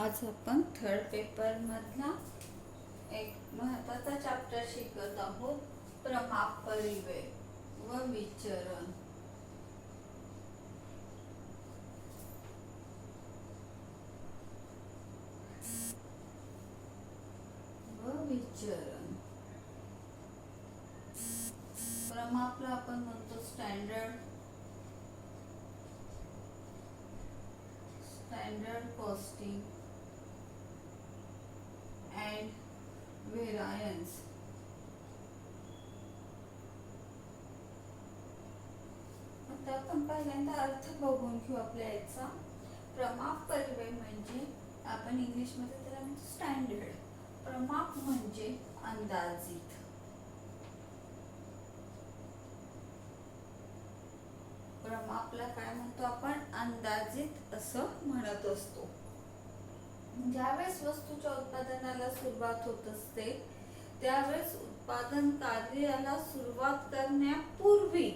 आज आपण third paper मधला एक महत्वाचा चॅप्टर शिकत आहोत, प्रमाप परिव्यय व विचरण। प्रमापला आपण म्हणतो स्टँडर्ड कॉस्टिंग अँड व्हेरियन्स। आता आपण पहिल्यांदा अर्थ बघून घेऊ आपल्या याचा। प्रमाप परिव्यय म्हणजे आपण इंग्लिश मध्ये त्याला म्हणतो स्टँडर्ड। प्रमाप म्हणजे अंदाजित। प्रमापला काय म्हणतो आपण? अंदाजित असं म्हणत असतो। ज्यावेळेस वस्तूच्या उत्पादनाला सुरुवात होत असते त्यावेळेस उत्पादन कार्याला सुरुवात करण्यापूर्वी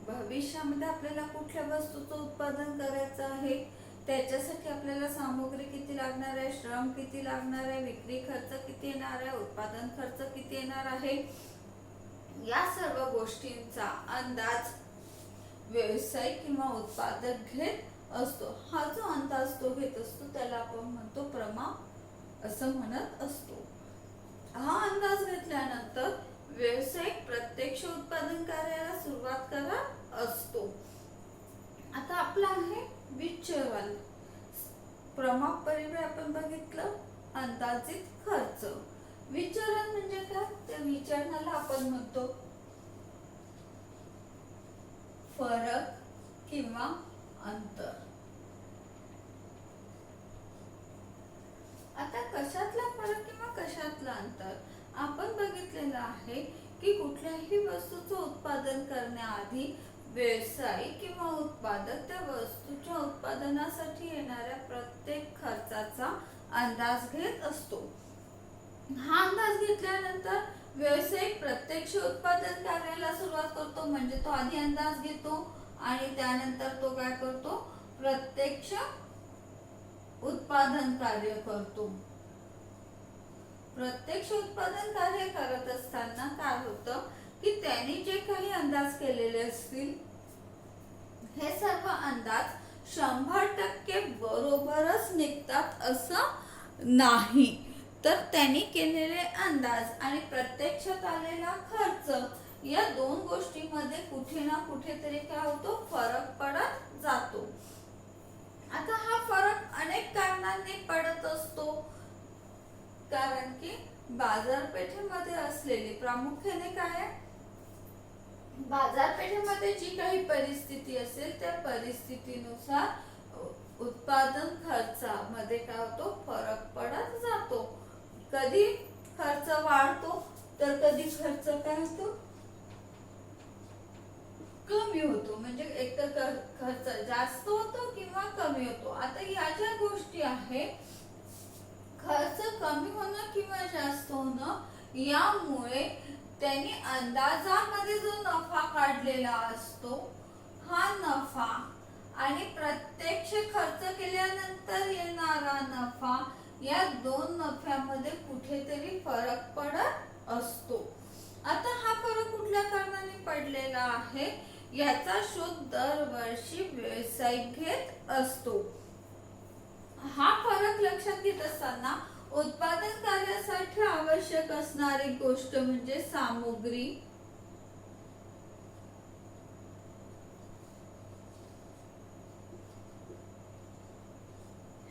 भविष्यामध्ये आपल्याला कुठल्या वस्तूचं उत्पादन करायचं आहे, त्याच्यासाठी आपल्याला सामग्री किती लागणार आहे, श्रम किती लागणार आहे, विक्री खर्च किती येणार आहे, उत्पादन खर्च किती येणार आहे, या सर्व गोष्टींचा अंदाज व्यवसाय किंवा उत्पादक घेत असतो। हा जो अंदाज तो घेत असतो त्याला आपण म्हणतो प्रमाप असं म्हणत असतो। हा अंदाज घेतल्यानंतर व्यावसायिक प्रत्यक्ष उत्पादन कार्याला सुरुवात करत असतो। आता आपला आहे विचरण। प्रमाप परिव्यय आपण बघितलं, अंदाजित खर्च। विचरण म्हणजे काय? त्या विचरणाला आपण म्हणतो फरक किंवा अंतर। आता कशातला फरक किंवा कशातला अंतर? आपण बघितलेलं आहे की कुठल्याही वस्तूचं उत्पादन करण्याआधी व्यवसायी किंवा उत्पादक त्या वस्तूच्या उत्पादनासाठी येणाऱ्या प्रत्येक खर्चाचा अंदाज घेत असतो। हा अंदाज घेतल्यानंतर व्यावसायिक प्रत्यक्ष उत्पादन कार्याला सुरुवात करतो, म्हणजे तो आधी अंदाज घेतो आणि त्यानंतर तो काय करतो? प्रत्यक्ष उत्पादन कार्य करतो। प्रत्यक्ष उत्पादन कार्य करत असताना काय होतं की त्यांनी जे काही अंदाज केलेले असतील हे सर्व अंदाज 100% बरोबरच निघतात असं नाही, तर त्यांनी केलेले अंदाज आणि प्रत्यक्षात आलेला खर्च या दोन गोष्टींमध्ये कुठे ना कुठेतरी काय होतो? फरक पडत जातो। आता हा फरक अनेक कारणांनी पडत असतो, कारण की बाजारपेठेमध्ये असलेली प्रामुख्याने काय, बाजारपेठेमध्ये जी काही परिस्थिती असेल त्या परिस्थितीनुसार उत्पादन खर्चामध्ये काय होतो? फरक पडत जातो। कधी खर्च वाढतो तर कधी खर्च काय होतो? कमी होतो। म्हणजे एक तर खर्च जास्त होतो किंवा कमी होतो। आता या ज्या गोष्टी आहे, खर्च कमी होणं किंवा जास्त होणं, यामुळे त्यांनी अंदाजामध्ये जो नफा काढलेला असतो हा नफा आणि प्रत्यक्ष खर्च केल्यानंतर येणारा नफा, या दोन नफ्यामध्ये कुठेतरी फरक पडत असतो। आता हा फरक कुठल्या कारणाने पडलेला आहे याचा शोध दरवर्षी व्यावसायिक घेत असतो। हा फरक लक्षात घेत असताना उत्पादन कार्यासाठी आवश्यक असणारी गोष्ट म्हणजे सामग्री,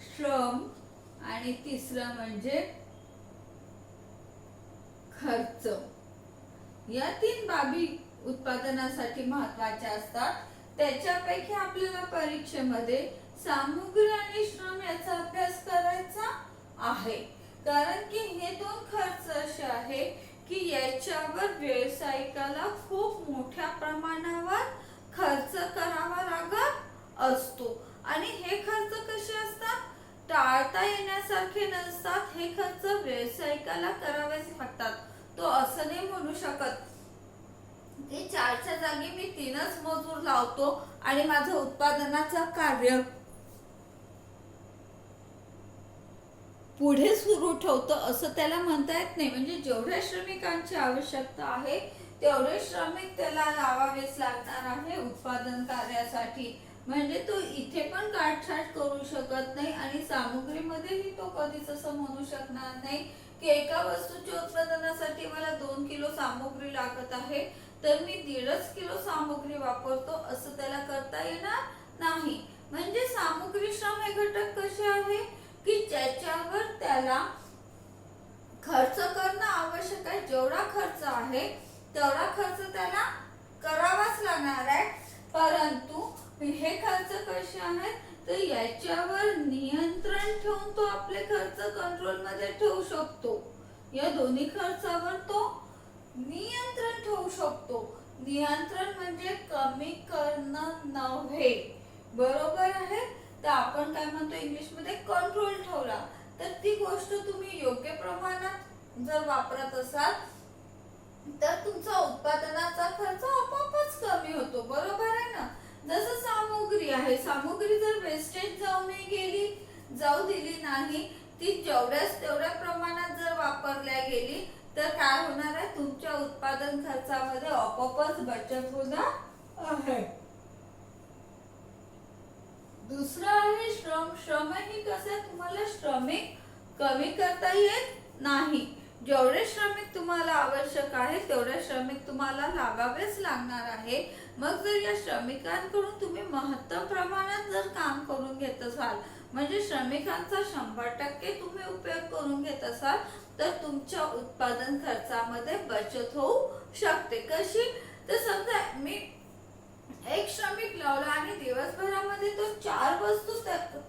श्रम आणि तिसरं म्हणजे खर्च। या तीन बाबी उत्पादनासाठी महत्त्वाच्या असतात। त्याच्यापैकी आपल्याला परीक्षेमध्ये सामग्री आणि श्रम याचा अभ्यास करायचा आहे, कारण की हे दोन खर्च असे आहे की याच्यावर व्यावसायिकाला खूप मोठ्या प्रमाणावर खर्च करावा लागत असतो। आणि हे खर्च कसे असतात? टाळता येण्यासारखे नसतात। हे खर्च व्यावसायिकाला करावेच लागतात। तो असं नाही म्हणू शकत की 4च्या जागी मी 3च मजूर लावतो आणि माझं उत्पादनाचं कार्य पुढे सुरू ठेवतो असं त्याला म्हणता येत नाही. म्हणजे जेवढ्या श्रमिकांची आवश्यकता आहे तेवढे श्रमिक त्याला लावावेच लागणार आहे उत्पादन कार्यासाठी. म्हणजे तो इथे पण काटछाट करू शकत नाही आणि सामग्रीमध्येही तो कधीच असं म्हणू शकणार नाही की एका वस्तूच्या उत्पादनासाठी मला 2 किलो सामग्री लागत आहे तर मी 1.5 किलो सामग्री वापरतो, असं त्याला करता येणार नाही. म्हणजे सामग्री श्रम हे घटक कसे आहे की ज्याच्यावर त्याला खर्च करणं आवश्यक आहे, जेवढा खर्च आहे तेवढा खर्च त्याला करावाच लागणार आहे. परंतु हे खर्च कसे आहेत तर याच्यावर नियंत्रण ठेवून तो आपले खर्च कंट्रोल मध्ये ठेवू शकतो. या दोन्ही खर्चावर तो नियंत्रण ठेवू शकतो. नियंत्रण म्हणजे कमी करणं नव्हे, बरोबर आहे. तर आपण काय म्हणतो इंग्लिश मध्ये कंट्रोल ठेवला. तर ती गोष्ट तुम्ही योग्य प्रमाणात जर वापरत असाल तर तुमचा उत्पादनाचा खर्च आपोआपच कमी होतो, बरोबर आहे ना. जसं सामग्री आहे, सामग्री जर वेस्टेज जाऊ दिली नाही, ती जेवढ्याच तेवढ्या प्रमाणात जर वापरल्या गेली तर काय होणार आहे, तुमच्या उत्पादन खर्चामध्ये आपोआपच बचत होणार आहे. दुसरं आहे श्रम. श्रम ही कसं तुम्हाला श्रमिक कमी करता येत नाही. जेवढे श्रमिक तुम्हाला आवश्यक आहे तेवढे श्रमिक तुम्हाला लागावेच लागणार आहे. मग जर या श्रमिकांकडून तुम्ही महत्तम प्रमाणात जर काम करून घेत असाल, म्हणजे श्रमिकांचा 100% तुम्ही उपयोग करून घेत असाल तर तुमच्या उत्पादन खर्चामध्ये बचत होऊ शकते. कशी तर समजा मी एक श्रमिक लावला आणि दिवसभरामध्ये तो 4 वस्तू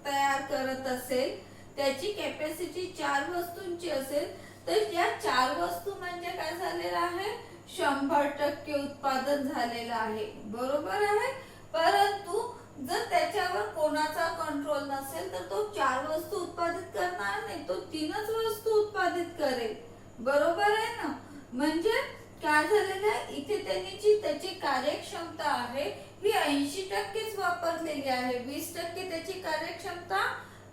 तयार करत असेल, त्याची कॅपॅसिटी 4 वस्तूंची असेल तर या 4 वस्तू म्हणजे काय झालेलं आहे, 100% उत्पादन झालेलं आहे, बरोबर आहे. परंतु जर त्याच्यावर कोणाचा कंट्रोल नसेल तर तो 4 वस्तू उत्पादित करणार नाही, तो 3च वस्तू उत्पादित करेल, बरोबर आहे ना. म्हणजे काय झालेलं आहे इथे त्यांची त्याची कार्यक्षमता आहे ही 80%च वापरलेली आहे, 20% त्याची कार्यक्षमता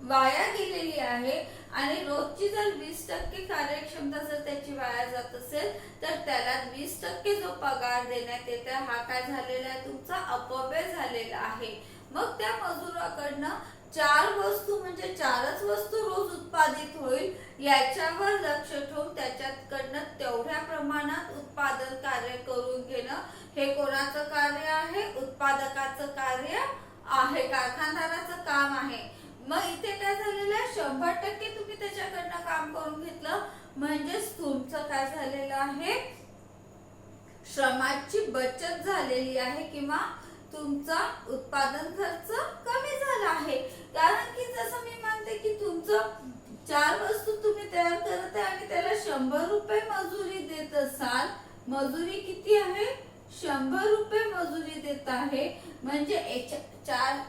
वाया गेलेली आहे. आणि रोजची जर 20% कार्यक्षमता जर त्याची वाया जात असेल तर त्याला 20% जो पगार देण्यात येते हा काय झालेला आहे, तुमचा अपव्यय झालेला आहे. मग त्या मजुराकडनं 4 वस्तू म्हणजे 4च वस्तू रोज उत्पादित होईल याच्यावर लक्ष ठेवून त्याच्याकडनं तेवढ्या प्रमाणात उत्पादन कार्य करून घेणं हे कोणाचं कार्य आहे, उत्पादकाचं कार्य आहे, कारखानदाराचं काम आहे. मग इथे काय झालेलं आहे, 100% तुम्ही त्याच्याकडनं काम करून घेतलं म्हणजेच तुमचं काय झालेलं आहे, श्रमाची बचत झालेली आहे किंवा तुमचा उत्पादन खर्च कमी झाला आहे. कारण की जसं मी म्हणते की तुमचं 4 वस्तू तुम्ही तयार करत आहे आणि त्याला 100 रुपये मजुरी देत असाल, मजुरी किती आहे, 100 रुपये मजुरी देत आहे. म्हणजे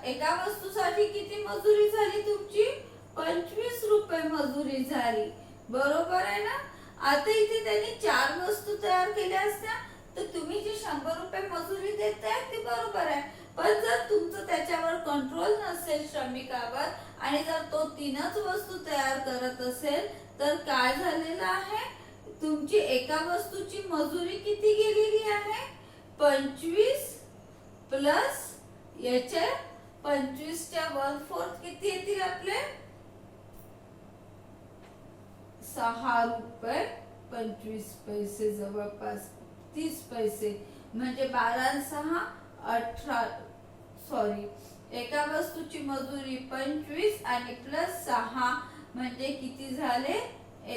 एका वस्तूसाठी किती मजुरी झाली तुमची, 25 रुपये मजुरी झाली, बरोबर आहे ना. आता इथे त्यांनी 4 वस्तू तयार केल्या असत्या तर तुम्ही जी 100 रुपये मजुरी देताय ती बरोबर आहे. पण जर तुमचं त्याच्यावर कंट्रोल नसेल श्रमिकावर आणि जर तो 3च वस्तू तयार करत असेल तर काय झालेलं आहे, तुमची एका वस्तूची मजुरी किती गेलेली आहे, 25 प्लस याचे 25च्या 1/4 किती येतील आपले 6 रुपये 25 पैसे, जवळपास 30 पैसे. म्हणजे 12 18 सॉरी एका वस्तूची मजुरी 25 आणि प्लस 6 म्हणजे किती झाले,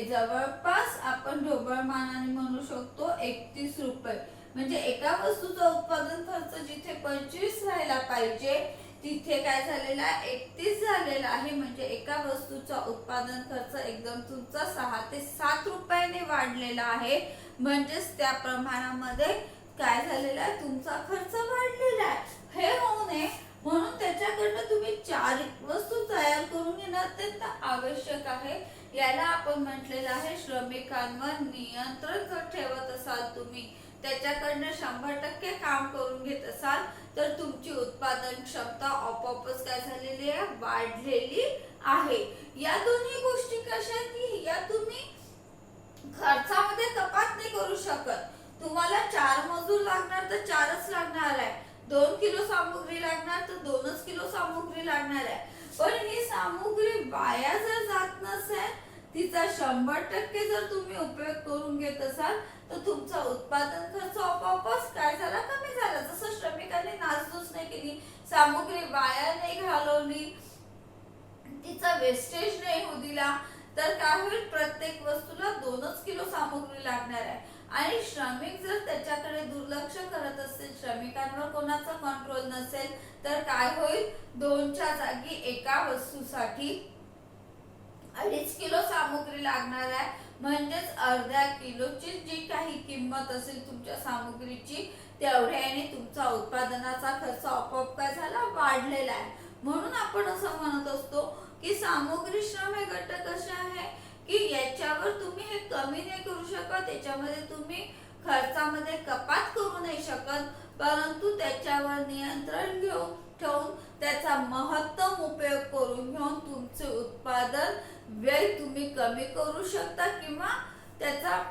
जवळपास आपण ढोबळ मानाने म्हणू शकतो 31 रुपये. म्हणजे एका वस्तूचा उत्पादन खर्च जिथे 25 राहायला पाहिजे तिथे काय झालेला आहे, 31 झालेला आहे. म्हणजे एका वस्तूचा उत्पादन खर्च एकदम तुमचा 6 ते 7 रुपयाने वाढलेला आहे. म्हणजेच त्या प्रमाणामध्ये काय झालेला आहे, तुमचा खर्च वाढलेला आहे. हे होऊ नये म्हणून त्याच्याकडनं तुम्ही 4 वस्तू तयार करून घेणं अत्यंत आवश्यक आहे. याला आपण म्हटलेलं आहे श्रमिकांवर नियंत्रण ठेवत असाल तुम्ही, त्याच्याकडनं 100% काम करून घेत असाल तर तुमची उत्पादन क्षमता आपोआपच काय झालेली आहे, वाढलेली आहे. या दोन्ही गोष्टी कशा की या तुम्ही खर्चामध्ये कपात नाही करू शकत. तुम्हाला 4 मजूर लागणार तर 4च लागणार आहे, 2 किलो सामुग्री लागणार तर 2च किलो सामुग्री लागणार आहे. पण ही सामुग्री वाया जर जात नसेल, तिचा 100% जर तुम्ही उपयोग करून घेत असाल तर तुमचा उत्पादन खर्च आपोआपच काय झाला, कमी झाला. जसं श्रमिकांनी नासधूस नाही केली, सामुग्री वाया नाही घालवली, तिचा वेस्टेज नाही होऊ दिला, तर काय होईल, प्रत्येक वस्तूला 2च किलो सामुग्री लागणार आहे. आणि श्रमिक जर त्याच्याकडे दुर्लक्ष करत असतील, श्रमिकांवर कोणाचा कंट्रोल नसेल, तर काय होईल, 2च्या जागी एका वस्तूसाठी 2.5 किलो सामुग्री लागणार आहे. म्हणजेच अर्ध्या किलोची जी काही किंमत असेल तुमच्या सामुग्रीची, तेवढ्याने तुमचा उत्पादनाचा खर्च आपोआप काय झाला, वाढलेला आहे. म्हणून आपण असं म्हणत असतो की सामुग्री श्रम हे घटक असे आहे की याच्यावर तुम्ही हे कमी नाही करू शकत, याच्यामध्ये तुम्ही खर्चामध्ये कपात करू नाही शकत, परंतु त्याच्यावर नियंत्रण ठेवून त्याचा महत्तम उपयोग करून घेऊन तुमचे उत्पादन व्यय तुम्ही कमी करू शकता किंवा त्याचा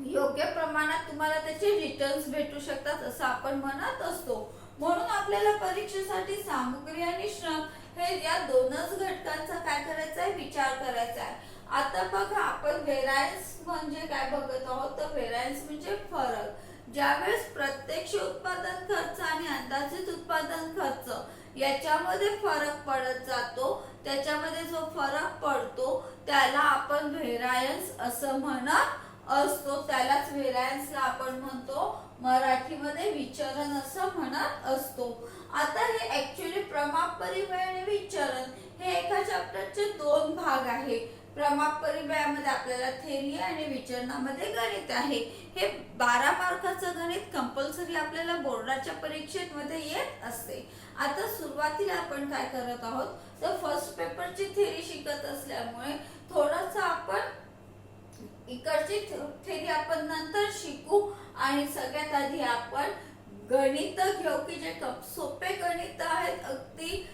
योग्य प्रमाणात तुम्हाला त्याचे रिटर्न्स भेटू शकतात, असं आपण म्हणत असतो. म्हणून आपल्याला परीक्षेसाठी सामुग्री आणि श्रम हे या दोनच घटकांचा काय करायचा आहे, विचार करायचा आहे. आता बघा, आपण व्हेरायन्स म्हणजे काय बघत आहोत, तर व्हेरायन्स म्हणजे फरक. ज्यावेळेस प्रत्यक्ष उत्पादन खर्च आणि अंदाजित उत्पादन खर्च याच्यामध्ये फरक पडत जातो, त्याच्यामध्ये जो फरक पडतो त्याला आपण व्हेरायन्स असं म्हणत असतो. त्यालाच व्हेरायन्सला आपण म्हणतो मराठीमध्ये विचलन असं म्हणत असतो. आता हे ऍक्च्युअली प्रमाप परिव्यय आणि विचलन हे एका चॅप्टरचे 2 भाग आहे. प्रमाप परिव्ययामध्ये आपल्याला थेरी आणि विचलनामध्ये गणित आहे. हे 12 मार्काचं गणित कंपल्सरी आपल्याला बोर्डाच्या परीक्षेत मध्ये येत असते. आता सुरुवातीला आपण काय करत आहोत, तर फर्स्ट पेपरची थेरी शिकत असल्यामुळे थोडंसं आपण इकडची थेरी आपण नंतर शिकू आणि सगळ्यात आधी आपण गणित घेऊ की जे सोपे गणित आहेत. अगदी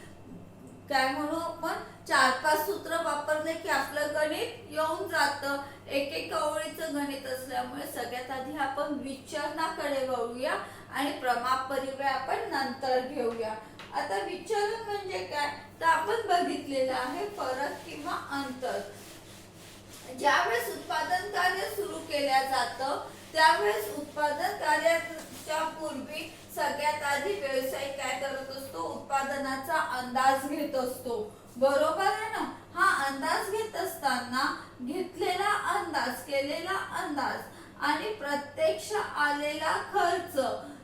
काय म्हणू आपण, 4-5 सूत्र वापरले की आपलं गणित येऊन जातं. एक ओळीचं गणित असल्यामुळे सगळ्यात आधी आपण विचलनाकडे वळूया आणि प्रमाप परिव्यय आपण नंतर घेऊया. आता विचलन म्हणजे काय, तर आपण बघितलेलं आहे फरक किंवा अंतर. ज्यावेळेस उत्पादन कार्य सुरू केल्या जातं त्यावेळेस उत्पादन कार्याच्या पूर्वी सगळ्यात आधी व्यावसायिक काय करत असतो, उत्पादनाचा अंदाज घेत असतो. बरोबर आहे ना. हा अंदाज घेत असताना घेतलेला अंदाज, केलेला अंदाज आणि प्रत्यक्ष आलेला खर्च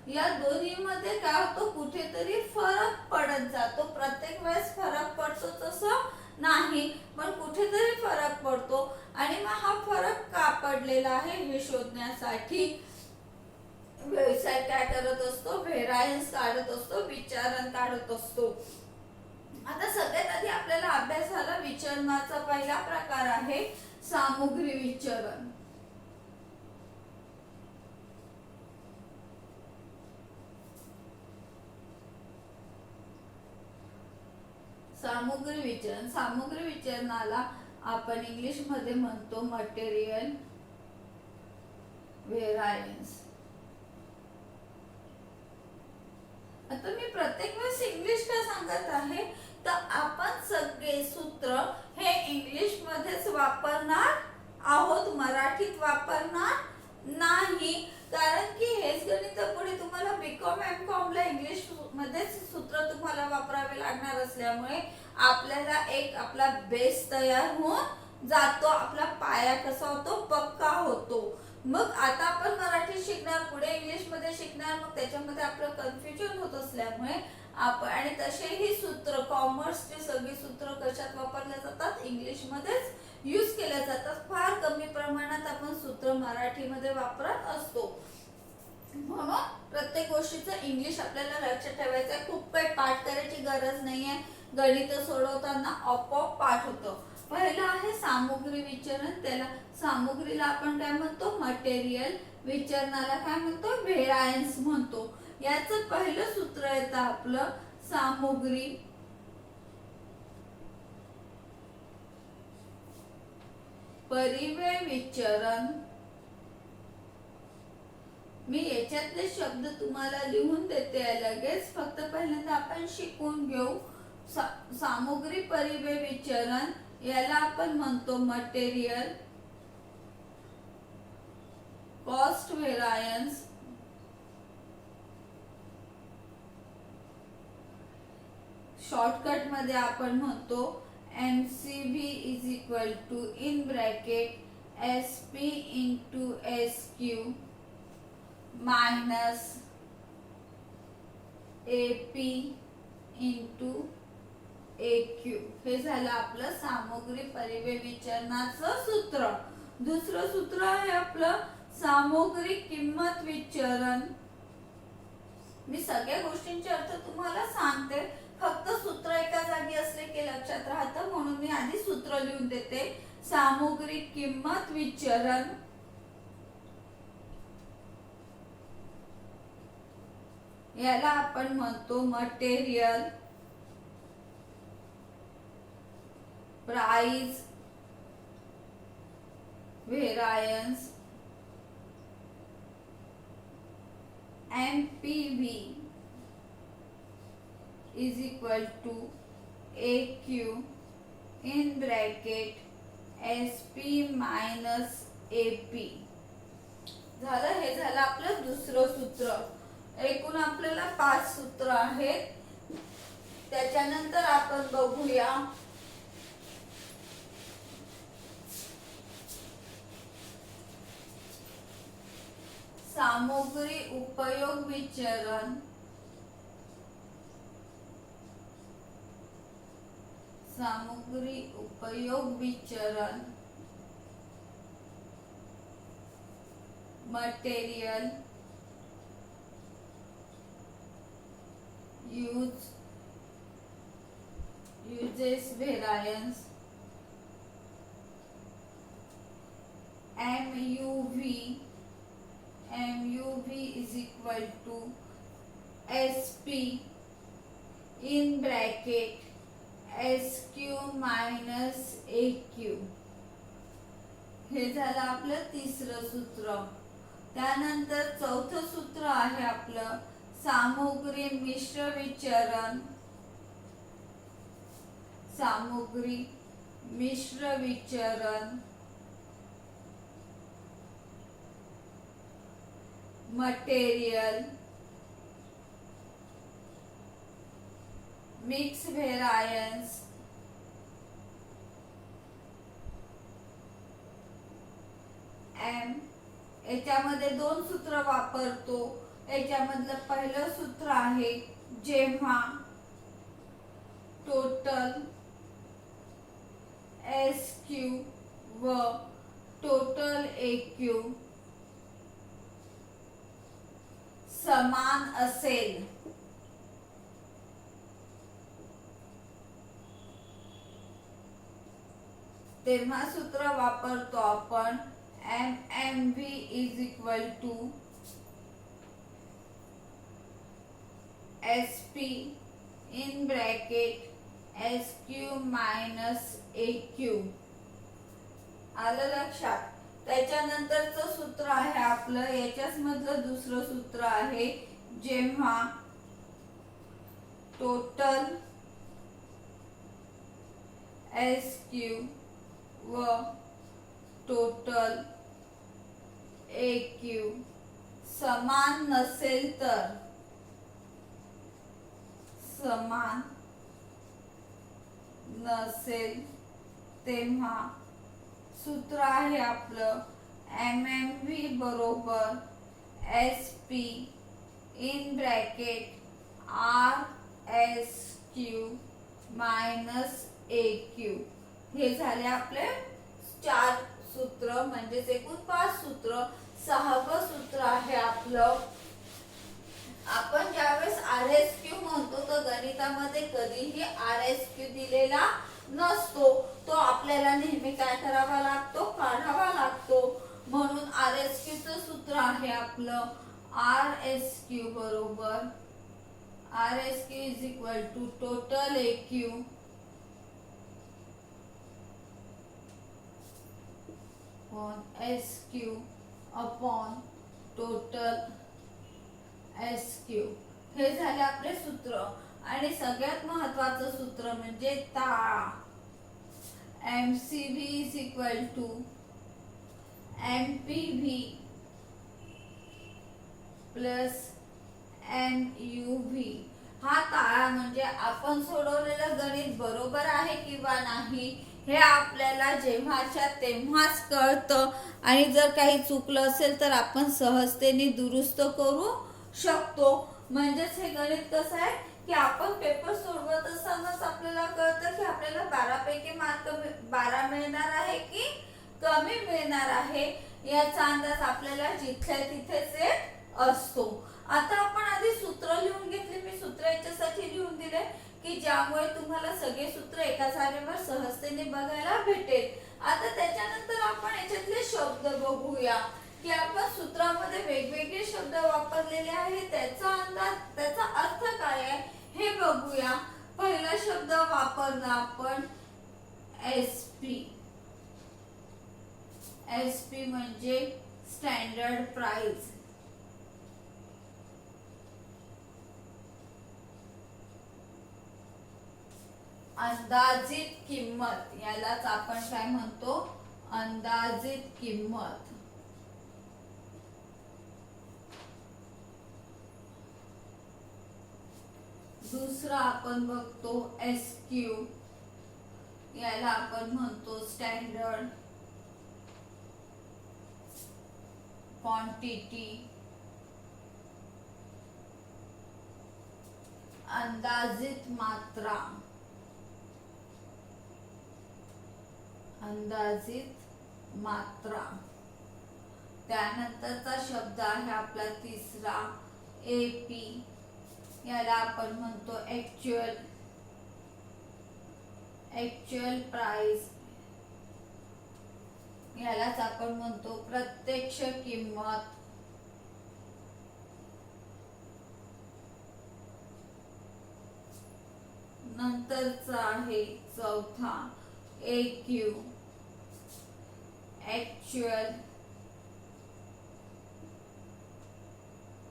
या दोन्हीमध्ये काय होतो, कुठेतरी फरक पडत जातो. प्रत्येक वेळेस फरक पडतो तसं नाही, पण कुठेतरी फरक पडतो. आणि मग हा फरक का पडलेला आहे हे शोधण्यासाठी व्यवसाय काय करत असतो, व्हेरायन्स काढत असतो, विचलन काढत असतो. आता सगळ्यात आधी आपल्याला अभ्यास झाला विचलनाचा पहिला प्रकार आहे सामुग्री विचलन. सामुग्री विचलन, सामुग्री विचलनाला आपण इंग्लिश मध्ये म्हणतो मटेरियल व्हेरायन्स. आता मी प्रत्येक वेळेस इंग्लिश का सांगत आहे, तर आपण सगळे सूत्र हे इंग्लिश मध्येच वापरणार आहोत, मराठीत वापरणार नाही. कारण की हेच गणित पुढे तुम्हाला बीकॉम एमकॉम ला इंग्लिश मध्येच सूत्र तुम्हाला वापरावे लागणार असल्यामुळे आपल्याला एक आपला बेस तयार होऊन जातो, आपला पाया कसा होतो, पक्का होतो. मग आता आपण मराठी शिकणार, पुढे इंग्लिश मध्ये शिकणार, मग त्याच्यामध्ये आपलं कन्फ्युजन होत असल्यामुळे आपण आणि तसेही सूत्र कॉमर्सची सगळी सूत्र कशात वापरल्या जातात, इंग्लिश मध्येच यूज केल्या जातात. फार कमी प्रमाणात आपण सूत्र मराठीमध्ये वापरत असतो. म्हणून प्रत्येक गोष्टीचं इंग्लिश आपल्याला लक्षात ठेवायचं आहे. खूप काही पाठ करायची गरज नाहीये, गणित सोडवताना आपोआप पाठ होतं. पहिला आहे सामुग्री विचलन. त्याला सामुग्रीला आपण काय म्हणतो, मटेरियल. विचलनाला काय म्हणतो, व्हेरायन्स म्हणतो. याचं पहिलं सूत्र येतं आपलं सामुग्री परिव्यय विचरण, मी याच्यातले शब्द तुम्हाला लिहून देते लगेच, फक्त पहिल्यांदा आपण शिकून घेऊ. सामुग्री परिव्यय विचरण याला आपण म्हणतो मटेरियल कॉस्ट व्हेरायन्स. शॉर्टकट मध्ये आपण म्हणतो MCV is equal to in bracket SP into SQ minus AP into AQ. हे झालं आपलं सामग्री परिव्यय विचरणाचं सूत्र. दुसरं सूत्र आहे आपलं सामग्री किंमत विचरण. मी सगळ्या गोष्टींचे अर्थ तुम्हाला सांगते, फक्त सूत्र एका जागी असले की लक्षात राहतं, म्हणून मी आधी सूत्र लिहून देते. सामग्री किंमत विचरण याला आपण म्हणतो material price variance MPV is equal to AQ in bracket SP minus AP. झालं. हे झालं आपलं दुसरं सूत्र. एकूण आपल्याला 5 सूत्र आहेत. त्याच्यानंतर आपण बघूया सामग्री उपयोग विचरण. सामग्री उपयोग विचरण material uses variance MUV is equal to SP in bracket SQ minus AQ. हे झालं आपलं तिसरं सूत्र. त्यानंतर चौथं सूत्र आहे आपलं सामग्री मिश्र विचरण. सामग्री मिश्र विचरण मटेरियल मिक्स व्हेरायन्स M. याच्यामध्ये 2 सूत्र वापरतो. याच्यामधलं पहिलं सूत्र आहे जेव्हा टोटल SQ व टोटल AQ समान असेल तेव्हा सूत्र वापरतो आपण MMV is equal to SP in bracket SQ minus AQ. आलं लक्षात. त्याच्यानंतरचं सूत्र आहे आपलं याच्याच मधलं दुसरं सूत्र आहे जेव्हा टोटल SQ व टोटल AQ समान नसेल तर. समान नसेल तेव्हा सूत्र आहे आपलं MMV बरोबर SP in bracket RSQ minus AQ. हे झाले आपले 4 सूत्र, म्हणजे एकूण 5 सूत्र. 6वं सूत्र आहे आपलं आपण ज्यावेळेस RSQ म्हणतो तर गणितामध्ये कधीही RSQ दिलेला नसतो. तो आपल्याला नेहमी काय करावा लागतो, काढावा लागतो. म्हणून RSQ चं सूत्र आहे आपलं RSQ बरोबर RSQ is equal to total AQ upon S Q upon total S Q. हे झाले आपले सूत्र. आणि सगळ्यात महत्वाचं सूत्र म्हणजे ता MCV is equal to MPV plus MUV. हा ताळा म्हणजे आपण सोडवलेलं गणित बरोबर आहे किंवा नाही हे आपल्याला जेव्हाच्या तेव्हाच कळतं. आणि जर काही चुकलं असेल तर आपण सहजतेने दुरुस्त करू शकतो. म्हणजेच हे गणित कसं आहे की आपण पेपर सोडवत असतानाच आपल्याला कळतं की आपल्याला 12 पैकी मार्क 12 मिळणार आहे की कमी मिळणार आहे. याचा अंदाज आपल्याला जिथल्या तिथेच येत असतो. आता आपण आधी सूत्र लिहून घेतले. मी सूत्र याच्यासाठी लिहून दिले की ज्यामुळे तुम्हाला सगळे सूत्र एका जागेवर सहजतेने बघायला भेटेल. आता त्याच्यानंतर आपण याच्यातले शब्द बघूया की आपण सूत्रामध्ये वेगवेगळे शब्द वापरलेले आहेत. त्याचा अंदाज त्याचा अर्थ काय आहे हे बघूया. पहिला शब्द वापरला आपण SP. SP म्हणजे स्टँडर्ड प्राइस. अंदाजित किंमत. यालाच आपण काय म्हणतो अंदाजित किंमत. दुसरा आपण बघतो SQ. याला आपण म्हणतो स्टँडर्ड क्वांटिटी. अंदाजित मात्रा. अंदाजित मात्रा. त्यानंतरचा शब्द आहे आपला तिसरा AP. याला आपण म्हणतो ऍक्च्युअल प्राइस. यालाच आपण म्हणतो प्रत्यक्ष किंमत. नंतरचा आहे चौथा AQ ऍक्च्युअल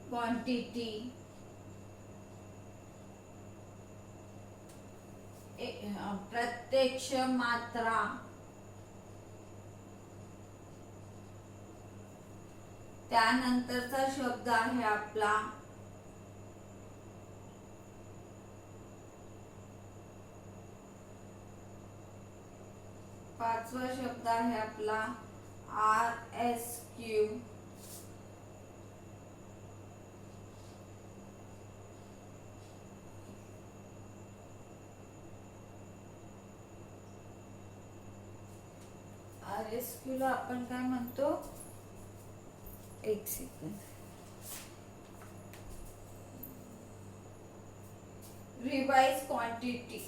क्वांटिटी. प्रत्यक्ष मात्रा. त्यानंतरचा शब्द आहे आपला पाचवा शब्द आहे आपला RSQ. RSQ ला आपण काय म्हणतो एक second. Revise quantity.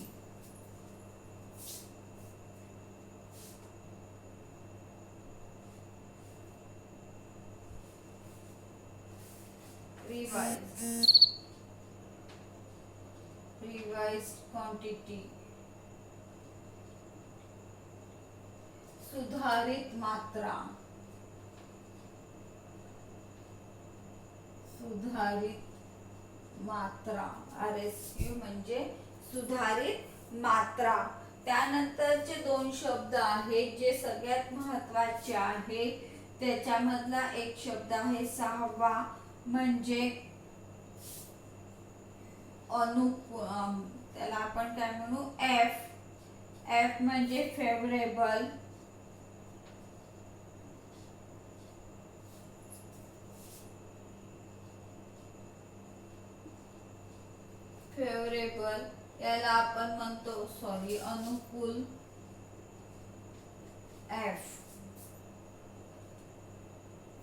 Revise quantity. सुधारित मात्रा. सुधारित मात्रा. RSQ म्हणजे सुधारित मात्रा. त्यानंतरचे दोन शब्द आहेत जे सगळ्यात महत्त्वाचे आहेत. त्याच्यामधला एक शब्द आहे सहावा म्हणजे त्याला आपण काय म्हणू F म्हणजे फेवरेबल. याला आपण म्हणतो अनुकूल F.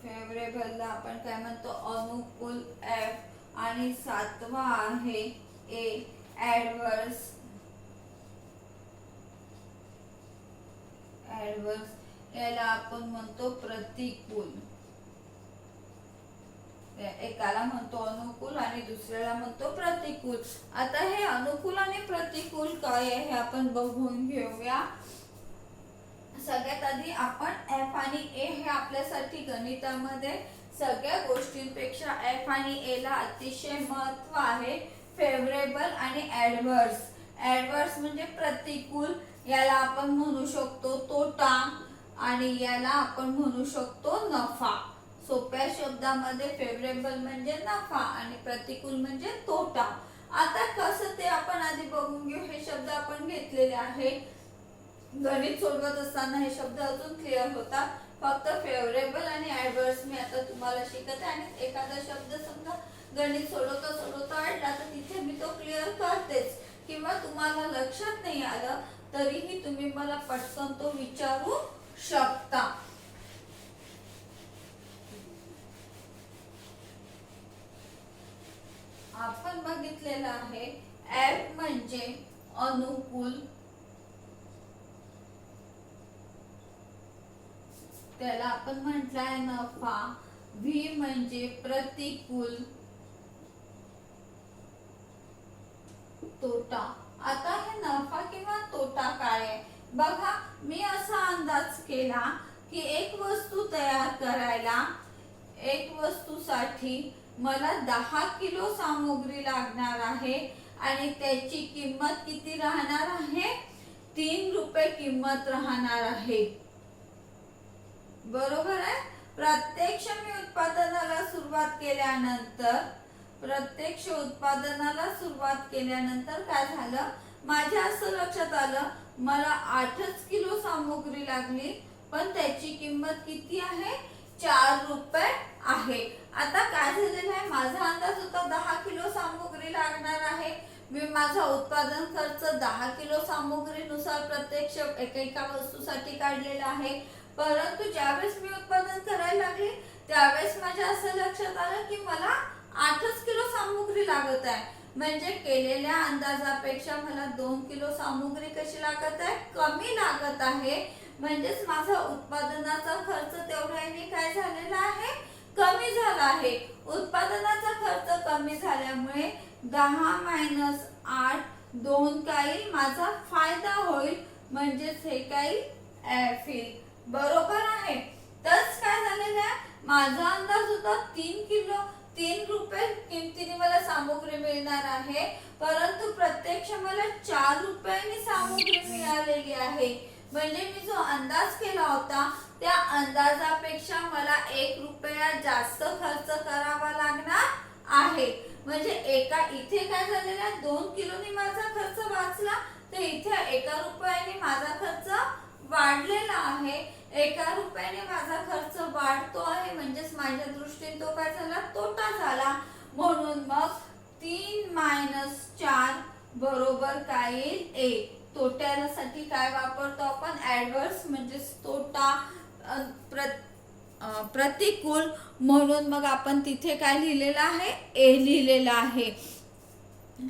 फेवरेबल ला आपण काय म्हणतो अनुकूल F. आणि सातवा आहे ऍडवर्स. याला आपण म्हणतो प्रतिकूल. एकाला म्हणतो अनुकूल आणि दुसऱ्याला म्हणतो प्रतिकूल. आता हे अनुकूल आणि प्रतिकूल काय आहे हे आपण बघून घेऊया. सगळ्यात आधी आपण एफ आणि ए हे आपल्यासाठी गणितामध्ये सगळ्या गोष्टींपेक्षा एफ आणि ए ला अतिशय महत्व आहे. फेवरेबल आणि ऍडव्हर्स. ऍडव्हर्स म्हणजे प्रतिकूल, याला आपण म्हणू शकतो तोटा आणि याला आपण म्हणू शकतो नफा. सोप्या शब्दामध्ये फेवरेबल म्हणजे नफा आणि प्रतिकूल म्हणजे तोटा. आता कसं ते आपण आधी बघून घेऊ. हे शब्द आपण घेतलेले आहे. गणित सोडवत असताना हे शब्द अजून क्लिअर होतात. फक्त फेवरेबल आणि ऍडव्हर्स मी आता तुम्हाला शिकवते आणि एखादा शब्द समजा गणित सोडवता अडला तर तिथे मी तो क्लिअर करतेच, किंवा तुम्हाला लक्षात नाही आलं तरीही तुम्ही मला पटकन तो विचारू शकता. आपण बघितलेलं आहे एफ म्हणजे अनुकूल, त्याला आपण म्हटलंय नफा. व्ही म्हणजे प्रतिकूल, तोटा. आता हे नफा किंवा तोटा काय आहे बघा. मी असा अंदाज केला की एक वस्तू तयार करायला, एक वस्तूसाठी मला 10 किलो सामग्री लागणार आहे आणि त्याची किंमत किती राहणार आहे? 3 रुपये किंमत राहणार आहे. बरोबर आहे. प्रत्यक्ष मी उत्पादनाला सुरुवात केल्यानंतर काय झालं, माझ्या असं लक्षात आलं मला 8च किलो सामग्री लागली, पण त्याची किंमत किती आहे? 4 रुपये आहे. आता काय झालेलं आहे, माझा अंदाज होता 10 किलो सामग्री लागणार आहे. मी माझा उत्पादन खर्च 10 किलो सामग्रीनुसार प्रत्यक्ष एका वस्तूसाठी काढलेला आहे. परंतु ज्यावेळेस मी उत्पादन करायला लागले त्यावेळेस माझ्या असं लक्षात आलं की मला 8च किलो सामग्री लागत आहे. म्हणजे केलेल्या अंदाजापेक्षा मला 2 किलो सामग्री कशी लागत आहे? कमी लागत आहे. म्हणजेच माझा उत्पादनाचा खर्च तेवढ्याने काय झालेला आहे? कमी झाला आहे. उत्पादनाचा खर्च कमी झाल्यामुळे 10 - 8 2 काही माझा फायदा होईल. म्हणजेच हे काही एफ येईल. बरोबर आहे. तस काय झालेलं आहे, माझा अंदाज होता 3 रुपये किमतीने मला सामग्री मिळणार आहे, परंतु प्रत्यक्ष मला 4 रुपयांनी सामग्री मिळालेली आहे. म्हणजे मी जो अंदाज केला होता त्या अंदाजापेक्षा मला 1 रुपया जास्त खर्च करावा लागणार आहे. म्हणजे इथे काय झालेलं आहे, 2 किलोनी माझा खर्च वाचला, तर इथे 1 रुपयाने माझा खर्च वाढलेला आहे. 1 रुपयाने माझा खर्च वाढतो आहे. म्हणजेच माझ्या दृष्टीने तो काय झाला? तोटा झाला. म्हणून मग 3 - 4 बरोबर काय येईल? ए. तोट्यासाठी काय वापरतो आपण? ऍडव्हर्स म्हणजे तोटा, प्रतिकूल. म्हणून मग आपण तिथे काय लिहिलेलं आहे? ए लिहिलेलं आहे.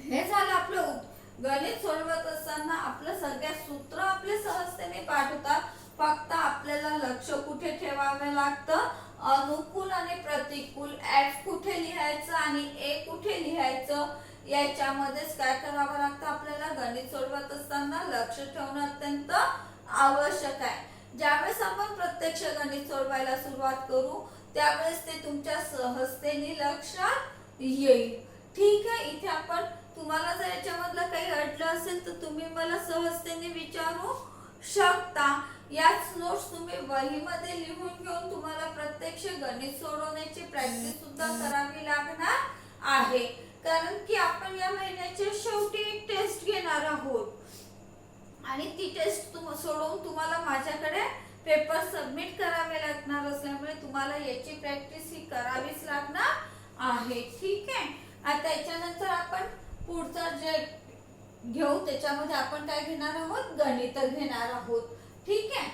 हे झालं आपलं गणित सोडवत असताना आपलं सगळ्या सूत्र आपले सहजतेने पाठ होतात. फक्त आपल्याला लक्ष कुठे ठेवावे लागतं? अनुकूल आणि प्रतिकूल. एफ कुठे लिहायचं आणि ए कुठे लिहायचं याच्यामध्येच काय करावं लागतं आपल्याला. गणित सोडवत असताना लक्ष ठेवणं अत्यंत आवश्यक आहे. ज्यावेळेस आपण प्रत्यक्ष गणित सोडवायला सुरुवात करू त्यावेळेस ते तुमच्या सहजतेने लक्षात येईल. ठीक आहे. इथे आपण तुम्हाला जर याच्यामधलं काही अडलं असेल तर तुम्ही मला सहजतेने विचारू शकता. याच नोट्स तुम्ही वहीमध्ये लिहून घेऊन तुम्हाला प्रत्यक्ष गणित सोडवण्याची प्रॅक्टिस सुद्धा करावी लागणार आहे. कारण की आपण या महिन्याच्या शेवटी एक टेस्ट घेणार आहोत आणि ती टेस्ट सोडवून तुम्हाला माझ्याकडे पेपर सबमिट करावे लागणार असल्यामुळे तुम्हाला याची प्रॅक्टिस ही करावीच लागणार आहे. ठीक आहे. आता याच्यानंतर आपण पुढचं जे घेऊ त्याच्यामध्ये आपण काय घेणार आहोत? गणित घेणार आहोत. ठीक आहे.